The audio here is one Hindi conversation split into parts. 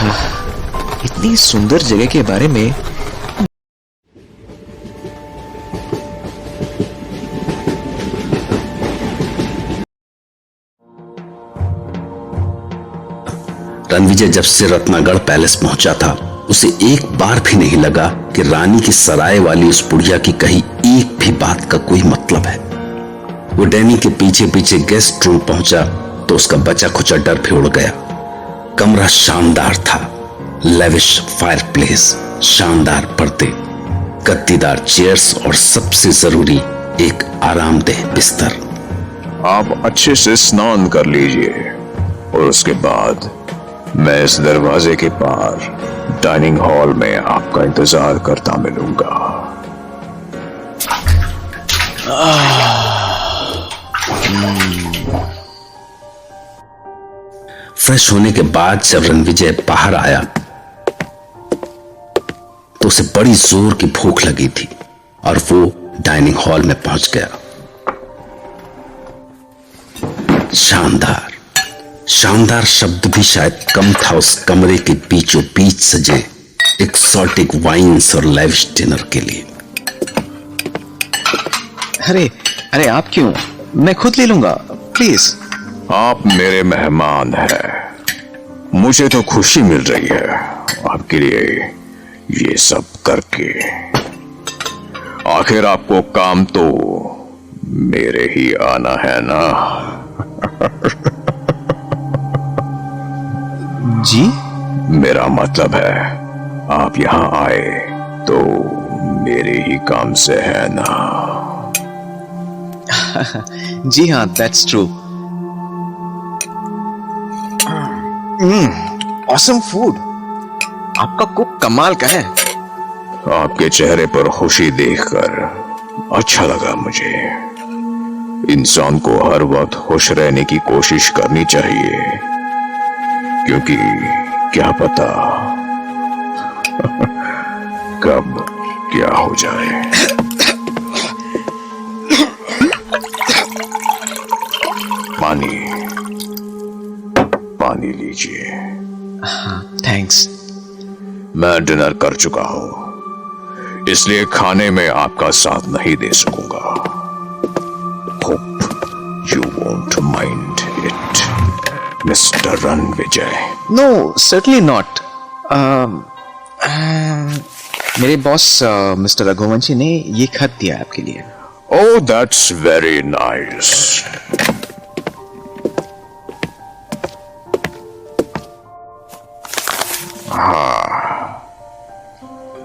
इतनी सुंदर जगह के बारे में रणविजय जब से रत्नागढ़ पैलेस पहुंचा था, उसे एक बार भी नहीं लगा कि रानी की सराय वाली उस बुढ़िया की कही एक भी बात का कोई मतलब है। वो डैनी के पीछे पीछे गेस्ट रूम पहुंचा तो उसका बचा खुचा डर भी उड़ गया। कमरा शानदार था, लेविश फायरप्लेस, शानदार पर्दे, गद्दीदार चेयर्स और सबसे जरूरी एक आरामदेह बिस्तर। आप अच्छे से स्नान कर लीजिए और उसके बाद मैं इस दरवाजे के पार डाइनिंग हॉल में आपका इंतजार करता मिलूंगा। फ्रेश होने के बाद जब रणविजय बाहर आया तो उसे बड़ी जोर की भूख लगी थी और वो डाइनिंग हॉल में पहुंच गया। शानदार, शानदार शब्द भी शायद कम था उस कमरे के बीचों बीच सजे एक्सोटिक वाइन्स और लेविश डिनर के लिए। अरे अरे, आप क्यों? मैं खुद ले लूंगा, प्लीज। आप मेरे मेहमान हैं, मुझे तो खुशी मिल रही है आपके लिए ये सब करके। आखिर आपको काम तो मेरे ही आना है ना। जी? मेरा मतलब है आप यहां आए तो मेरे ही काम से है ना। जी हाँ, दैट्स ट्रू। Awesome food. आपका कुक कमाल का है। आपके चेहरे पर खुशी देखकर अच्छा लगा मुझे। इंसान को हर वक्त खुश रहने की कोशिश करनी चाहिए, क्योंकि क्या पता कब क्या हो जाए। पानी पानी लीजिए। थैंक्स। मैं डिनर कर चुका हूं, इसलिए खाने में आपका साथ नहीं दे सकूंगा। Hope you won't mind it, mister Ranvijay. No, certainly not. मेरे बॉस मिस्टर रघुवंशी ने ये खत दिया है आपके लिए। Oh, that's very nice.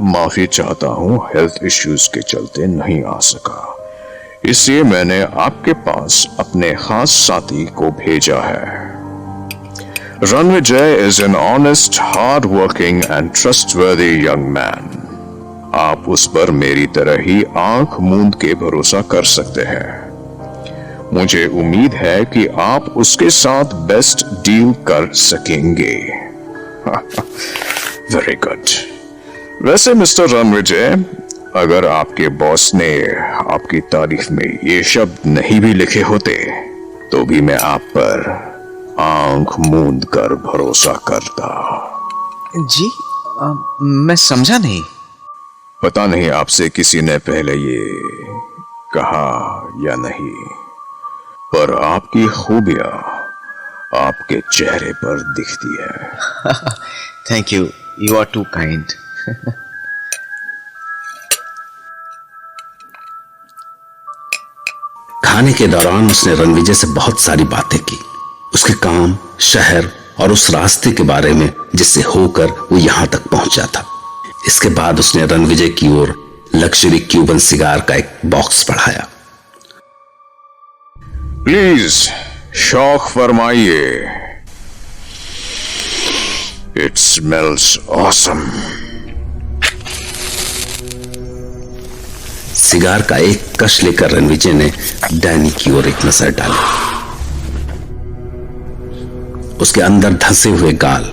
माफी चाहता हूं, हेल्थ इश्यूज के चलते नहीं आ सका, इसलिए मैंने आपके पास अपने खास साथी को भेजा है। Ranvijay is an honest, hard working and trustworthy young man. आप उस पर मेरी तरह ही आंख मूंद के भरोसा कर सकते हैं। मुझे उम्मीद है कि आप उसके साथ बेस्ट डील कर सकेंगे। Very good. वैसे मिस्टर रणविजय, अगर आपके बॉस ने आपकी तारीफ में ये शब्द नहीं भी लिखे होते तो भी मैं आप पर आंख मूंद कर भरोसा करता। जी? मैं समझा नहीं। पता नहीं आपसे किसी ने पहले ये कहा या नहीं, पर आपकी खूबियां आपके चेहरे पर दिखती है। Thank you, you are too kind. खाने के दौरान उसने रणविजय से बहुत सारी बातें की, उसके काम, शहर और उस रास्ते के बारे में जिससे होकर वो यहां तक पहुंचा था। इसके बाद उसने रणविजय की ओर लग्जरी क्यूबन सिगार का एक बॉक्स बढ़ाया। प्लीज शौक फरमाइए। It smells awesome. सिगार का एक कश लेकर रणविजय ने डैनी की ओर एक नजर डाली। उसके अंदर धंसे हुए गाल,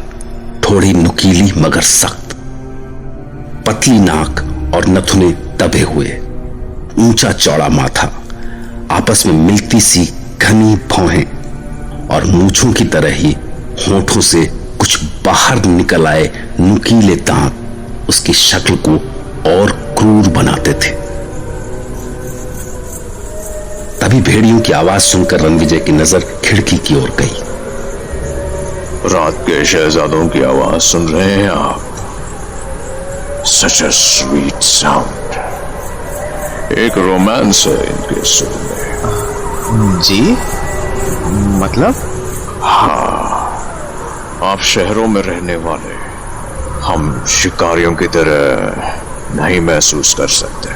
थोड़ी नुकीली मगर सख्त, पतली नाक और नथुने दबे हुए, ऊंचा चौड़ा माथा, आपस में मिलती सी घनी भौहें और मूंछों की तरह ही होठों से कुछ बाहर निकल आए नुकीले दांत उसकी शक्ल को और क्रूर बनाते थे। तभी भेड़ियों की आवाज सुनकर रणविजय की नजर खिड़की की ओर गई। रात के शहजादों की आवाज सुन रहे हैं आप? Such a sweet sound. एक रोमांस है इनके सुर में। जी, मतलब? आप शहरों में रहने वाले हम शिकारियों की तरह नहीं महसूस कर सकते।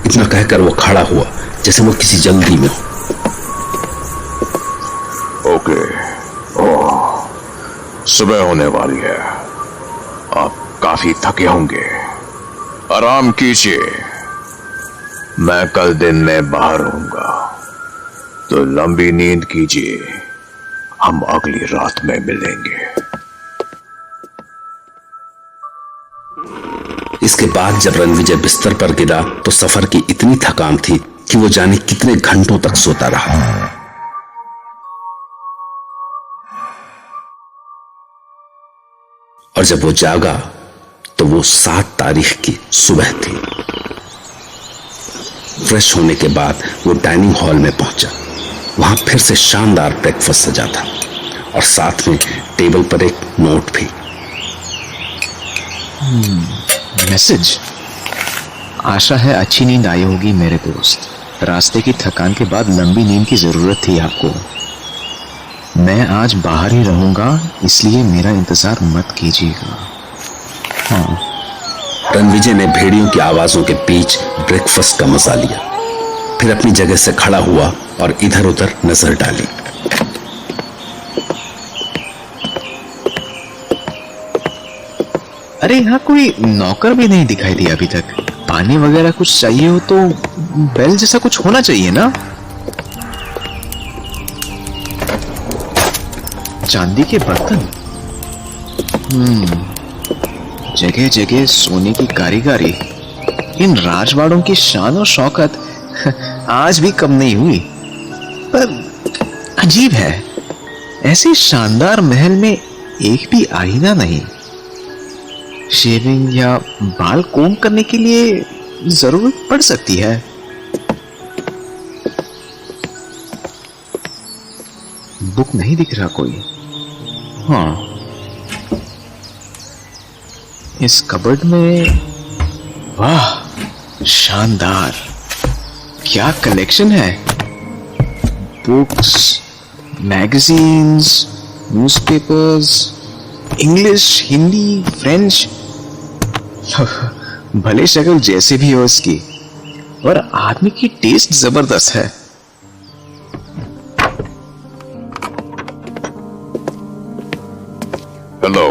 इतना कहकर वो खड़ा हुआ जैसे वो किसी जल्दी में हो। ओके, ओह, सुबह होने वाली है। आप काफी थके होंगे, आराम कीजिए। मैं कल दिन में बाहर रहूंगा, तो लंबी नींद कीजिए। हम अगली रात में मिलेंगे। इसके बाद जब रणविजय बिस्तर पर गिरा तो सफर की इतनी थकान थी कि वो जाने कितने घंटों तक सोता रहा। और जब वो जागा तो वो 7 तारीख की सुबह थी। फ्रेश होने के बाद वो डाइनिंग हॉल में पहुंचा। वहां फिर से शानदार ब्रेकफास्ट सजा था और साथ में टेबल पर एक नोट भी। मैसेज। आशा है अच्छी नींद आई होगी मेरे दोस्त। रास्ते की थकान के बाद लंबी नींद की जरूरत थी आपको। मैं आज बाहर ही रहूंगा, इसलिए मेरा इंतजार मत कीजिएगा। हाँ। रणविजय ने भेड़ियों की आवाजों के बीच ब्रेकफास्ट का मजा लिया, फिर अपनी जगह से खड़ा हुआ और इधर उधर नजर डाली। अरे यहाँ कोई नौकर भी नहीं दिखाई दिया अभी तक। पानी वगैरह कुछ चाहिए हो तो बेल जैसा कुछ होना चाहिए ना। चांदी के बर्तन, जगह जगह सोने की कारीगरी। इन राजवाड़ों की शान और शौकत आज भी कम नहीं हुई। पर अजीब है, ऐसे शानदार महल में एक भी आईना नहीं। शेविंग या बाल कोम करने के लिए जरूरत पड़ सकती है। बुक नहीं दिख रहा कोई। हाँ, इस कबर्ड में, वाह शानदार, क्या कलेक्शन है। Books, magazines, newspapers, English, Hindi, French. भले शक्ल जैसे भी हो इसकी, और आदमी की टेस्ट जबरदस्त है। हेलो।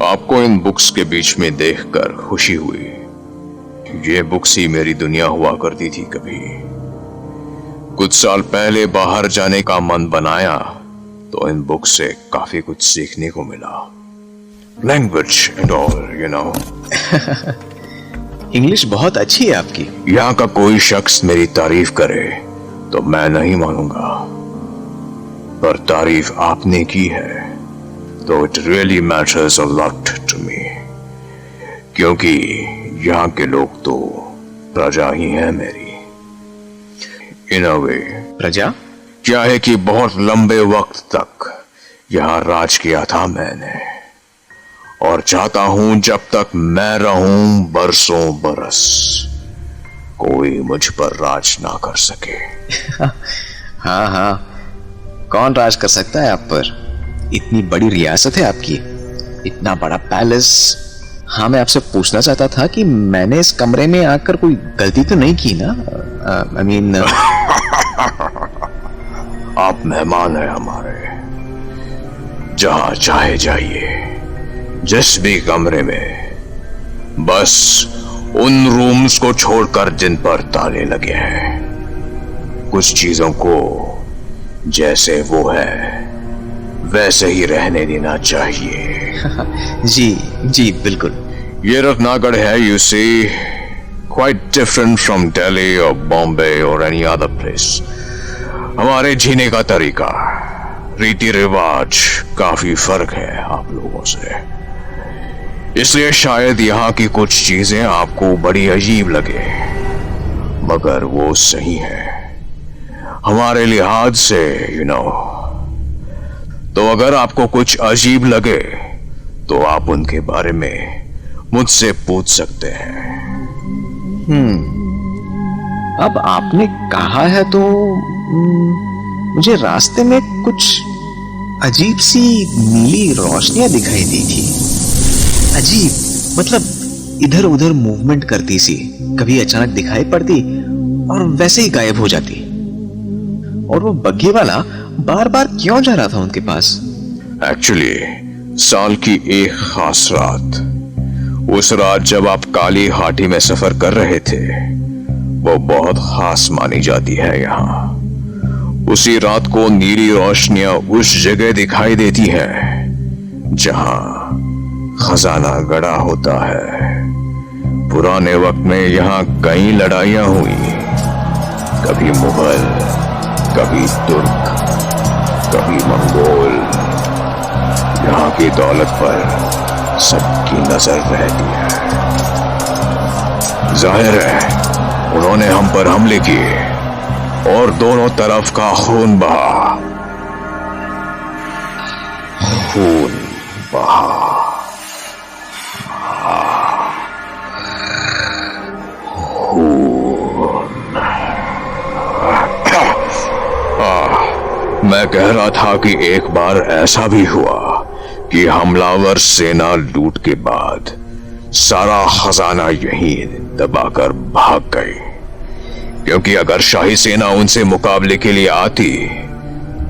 आपको इन बुक्स के बीच में देखकर खुशी हुई। ये बुक्स ही मेरी दुनिया हुआ करती थी कभी। कुछ साल पहले बाहर जाने का मन बनाया तो इन बुक्स से काफी कुछ सीखने को मिला। Language and all, you know. English बहुत अच्छी है आपकी। यहाँ का कोई शख्स मेरी तारीफ करे तो मैं नहीं मानूंगा, पर तारीफ आपने की है तो it really matters a lot to me, क्योंकि यहाँ के लोग तो प्रजा ही है मेरी। इन अ वे। प्रजा? क्या है कि बहुत लंबे वक्त तक यहां राज किया था मैंने, और चाहता हूं जब तक मैं रहूं बरसों बरस कोई मुझ पर राज ना कर सके। हाँ हाँ, कौन राज कर सकता है आप पर? इतनी बड़ी रियासत है आपकी, इतना बड़ा पैलेस। हाँ, मैं आपसे पूछना चाहता था कि मैंने इस कमरे में आकर कोई गलती तो नहीं की ना? आई मीन आप मेहमान हैं हमारे। जहां चाहे जाइए, जिस भी कमरे में, बस उन रूम्स को छोड़कर जिन पर ताले लगे हैं। कुछ चीजों को जैसे वो है वैसे ही रहने देना चाहिए। जी जी बिल्कुल। ये रत्नागढ़ है, you see, quite different from Delhi और बॉम्बे और एनी अदर प्लेस। हमारे जीने का तरीका, रीति रिवाज काफी फर्क है आप लोगों से, इसलिए शायद यहाँ की कुछ चीजें आपको बड़ी अजीब लगे, मगर वो सही है हमारे लिहाज से, तो अगर आपको कुछ अजीब लगे तो आप उनके बारे में मुझसे पूछ सकते हैं। अब आपने कहा है तो मुझे रास्ते में कुछ अजीब सी नीली रोशनियां दिखाई दी थी। अजीब मतलब इधर उधर मूवमेंट करती सी, कभी अचानक दिखाई पड़ती और वैसे ही गायब हो जाती। और वो बग्घी वाला बार बार क्यों जा रहा था उनके पास? एक्चुअली साल की एक खास रात, उस रात जब आप काली हाटी में सफर कर रहे थे, वो बहुत खास मानी जाती है यहाँ। उसी रात को नीली रोशनियां उस जगह दिखाई देती हैं जहां खजाना गड़ा होता है। पुराने वक्त में यहाँ कई लड़ाइयां हुई, कभी मुगल, कभी तुर्क, कभी मंगोल। यहाँ की दौलत पर सबकी नजर रहती है। जाहिर है उन्होंने हम पर हमले किए और दोनों तरफ का खून बहा। मैं कह रहा था कि एक बार ऐसा भी हुआ कि हमलावर सेना लूट के बाद सारा खजाना यहीं दबाकर भाग गई, क्योंकि अगर शाही सेना उनसे मुकाबले के लिए आती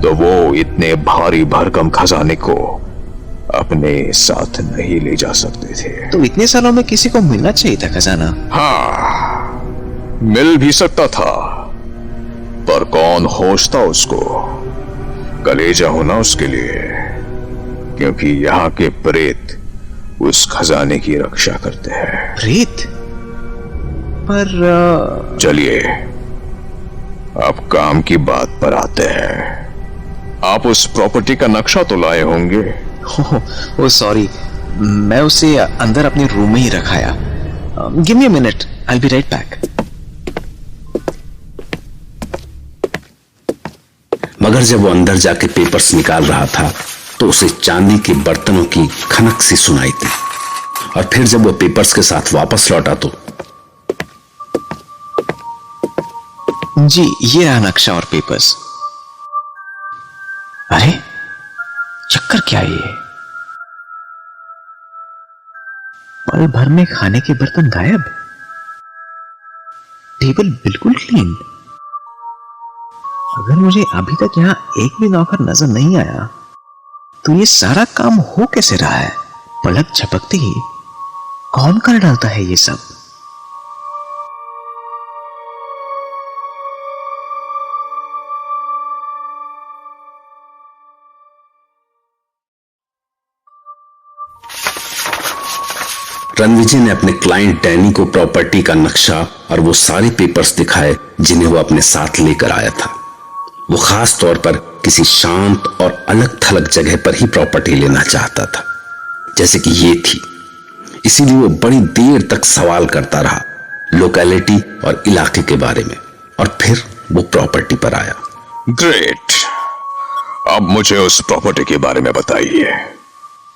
तो वो इतने भारी भरकम खजाने को अपने साथ नहीं ले जा सकते थे। तो इतने सालों में किसी को मिलना चाहिए था खजाना। हाँ, मिल भी सकता था, पर कौन खोजता उसको? कलेजा होना उसके लिए, क्योंकि यहाँ के प्रेत उस खजाने की रक्षा करते हैं। प्रेत? पर चलिए अब काम की बात पर आते हैं। आप उस प्रॉपर्टी का नक्शा तो लाए होंगे। ओ सॉरी, मैं उसे अंदर अपने रूम में ही रखाया। Give me a minute, I will be right back. मगर जब वो अंदर जाके पेपर्स निकाल रहा था तो उसे चांदी के बर्तनों की खनक सी सुनाई थी, और फिर जब वो पेपर्स के साथ वापस लौटा तो जी ये रहा नक्शा और पेपर्स। अरे चक्कर क्या है ये? पल भर में खाने के बर्तन गायब, टेबल बिल्कुल क्लीन। अगर मुझे अभी तक यहां एक भी नौकर नजर नहीं आया तो ये सारा काम हो कैसे रहा है? पलक झपकते ही कौन कर डालता है ये सब? रणविजय ने अपने क्लाइंट डैनी को प्रॉपर्टी का नक्शा और वो सारे पेपर्स दिखाए जिन्हें वो अपने साथ लेकर आया था। वो खास तौर पर किसी शांत और अलग थलग जगह पर ही प्रॉपर्टी लेना चाहता था, जैसे कि ये थी। इसीलिए वो बड़ी देर तक सवाल करता रहा लोकेलिटी और इलाके के बारे में, और फिर वो प्रॉपर्टी पर आया। ग्रेट, अब मुझे उस प्रॉपर्टी के बारे में बताइए।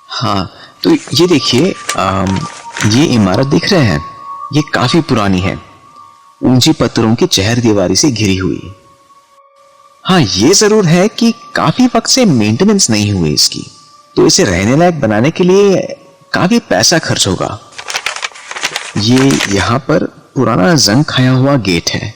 हाँ तो ये देखिए, ये इमारत दिख रहे हैं, ये काफी पुरानी है, ऊंची पत्थरों की चहर दीवारी से घिरी हुई। हाँ ये जरूर है कि काफी वक्त से मेंटेनेंस नहीं हुई इसकी, तो इसे रहने लायक बनाने के लिए काफी पैसा खर्च होगा। ये यहाँ पर पुराना जंग खाया हुआ गेट है,